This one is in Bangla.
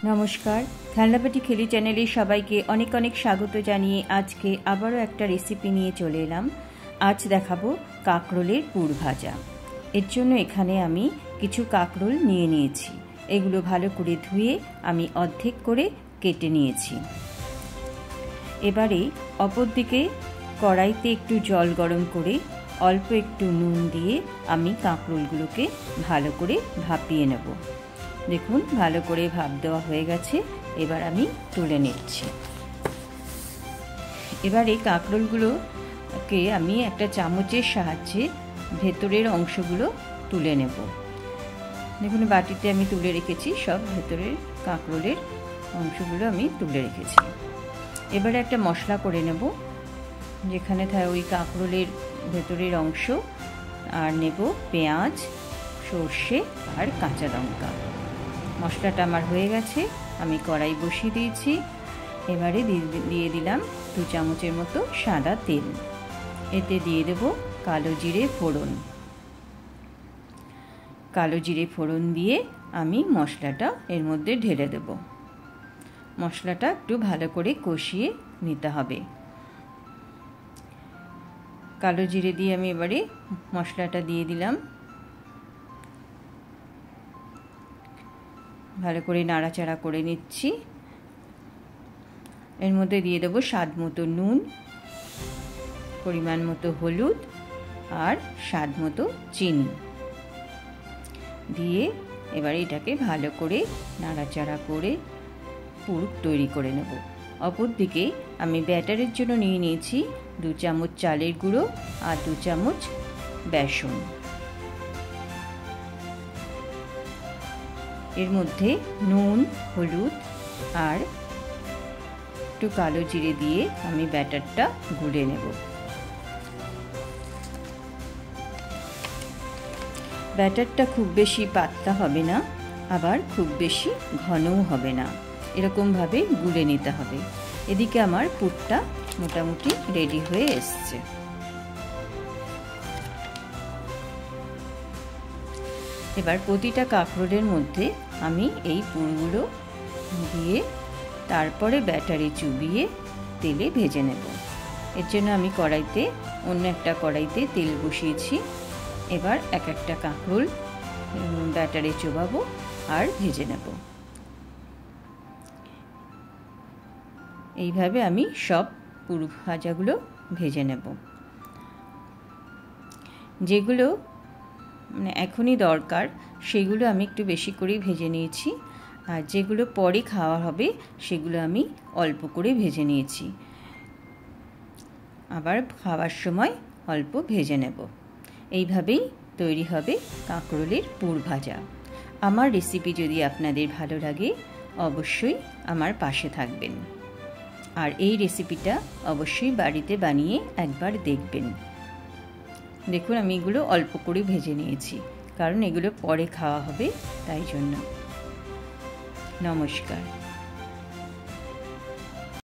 নমস্কার, খেলনাবাটি খেলি চ্যানেলে সবাইকে অনেক অনেক স্বাগত জানিয়ে আজকে আবারও একটা রেসিপি নিয়ে চলে এলাম। আজ দেখাবো কাঁকরোলের পুর ভাজা। এর জন্য এখানে আমি কিছু কাঁকরোল নিয়ে নিয়েছি। এগুলো ভালো করে ধুয়ে আমি অর্ধেক করে কেটে নিয়েছি। এবারে অপর দিকে কড়াইতে একটু জল গরম করে অল্প একটু নুন দিয়ে আমি কাঁকরোলগুলোকে ভালো করে ভাপিয়ে নেব। দেখুন, ভালো করে ভাপ দেওয়া হয়ে গেছে। এবার আমি তুলে নিচ্ছি। এবার এই কাঁকরোলগুলোকে আমি একটা চামচের সাহায্যে ভেতরের অংশগুলো তুলে নেব। দেখুন, বাটিতে আমি তুলে রেখেছি, সব ভেতরের কাঁকরোলের অংশগুলো আমি তুলে রেখেছি। এবারে একটা মশলা করে নেব, যেখানে ওই কাঁকরোলের ভেতরের অংশ, আর নেব পেঁয়াজ, সর্ষে আর কাঁচা লঙ্কা। মশলাটা আমার হয়ে গেছে, আমি কড়াই বসিয়ে দিয়েছি। এবারে দিয়ে দিলাম 2 চামচের মতো সাদা তেল। এতে দিয়ে দেব কালো জিরে ফোড়ন। কালো জিরে ফোড়ন দিয়ে আমি মশলাটা এর মধ্যে ঢেলে দেব। মশলাটা একটু ভালো করে কষিয়ে নিতে হবে। কালো জিরে দিয়ে আমি এবারে মশলাটা দিয়ে দিলাম। ভালো করে নাড়াচাড়া করে নিচ্ছি। এর মধ্যে দিয়ে দেবো স্বাদ মতো নুন, পরিমাণ মতো হলুদ আর স্বাদ মতো চিনি দিয়ে এবারে এটাকে ভালো করে নাড়াচাড়া করে পুর তৈরি করে নেব। অপরদিকে আমি ব্যাটারের জন্য নিয়ে নিয়েছি 2 চামচ চালের গুঁড়ো আর 2 চামচ বেসন। এর মধ্যে নুন, হলুদ আর একটু কালো জিরে দিয়ে আমি ব্যাটারটা গুলে নেব। ব্যাটারটা খুব বেশি পাতলা হবে না, আবার খুব বেশি ঘনও হবে না, এরকমভাবে গুলে নিতে হবে। এদিকে আমার পুরটা মোটামুটি রেডি হয়ে এসছে। এবার প্রতিটা কাঁকরোলের মধ্যে আমি এই পুরগুলো দিয়ে তারপরে ব্যাটারে চুবিয়ে তেলে ভেজে নেব। এর জন্য আমি অন্য একটা কড়াইতে তেল বসিয়েছি। এবার এক একটা কাঁকরোল ব্যাটারে চোবাবো আর ভেজে নেব। এইভাবে আমি সব পুর ভাজাগুলো ভেজে নেব। যেগুলো এখনই দরকার সেগুলো আমি একটু বেশি করে ভেজে নিয়েছি, আর যেগুলো পরে খাওয়া হবে সেগুলো আমি অল্প করে ভেজে নিয়েছি। আবার খাওয়ার সময় অল্প ভেজে নেব। এইভাবেই তৈরি হবে কাঁকরোলের পুর ভাজা। আমার রেসিপি যদি আপনাদের ভালো লাগে অবশ্যই আমার পাশে থাকবেন, আর এই রেসিপিটা অবশ্যই বাড়িতে বানিয়ে একবার দেখবেন। দেখুন, আমি এগুলো অল্প করে ভেজে নিয়েছি, কারণ এগুলো পরে খাওয়া হবে, তাই জন্য। নমস্কার।